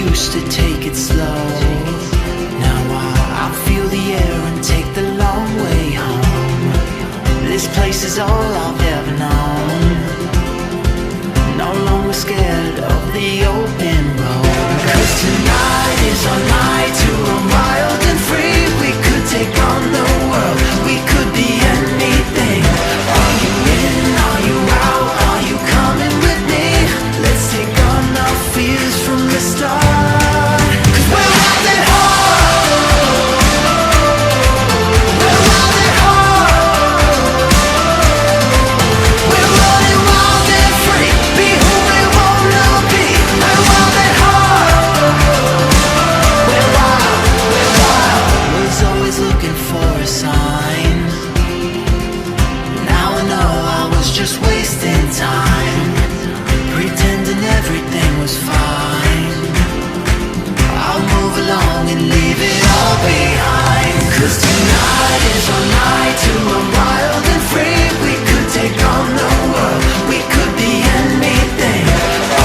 used to take it slow. Now I feel the air and take the long way home. This place is all I've ever known. No longer scared of the open road. 'Cause tonight is our night to run wild and free. We could take on the world, we could be anything. Are you in, are you out, are you coming with me? Let's take on our fears from the start. 'Cause we're wild at heart. We're wild at heart. We're running wild and free. Be who we wanna be. We're wild at heart. We're wild, we're wild. Was always looking for a sign. Now I know I was just wasting time, pretending everything was fine. I'll move along and leave it all behind. 'Cause tonight is our night to run wild and free. We could take on the world, we could be anything.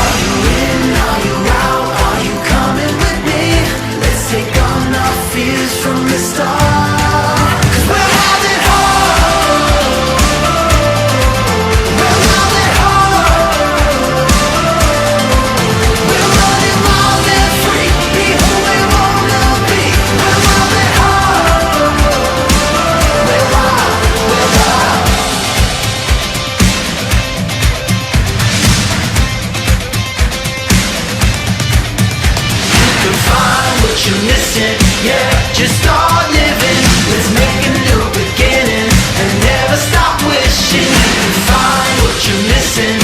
Are you in, are you out, are you coming with me? Let's take on our fears from the start. 'Cause we're wild at heart. We're wild at heart. We're running wild and free. Be who we wanna be. We're wild at heart. We're wild, we're wild. You can find what you're missing, yeah, just start living. Let's make a new beginning and never stop wishing. You can find what you're missing,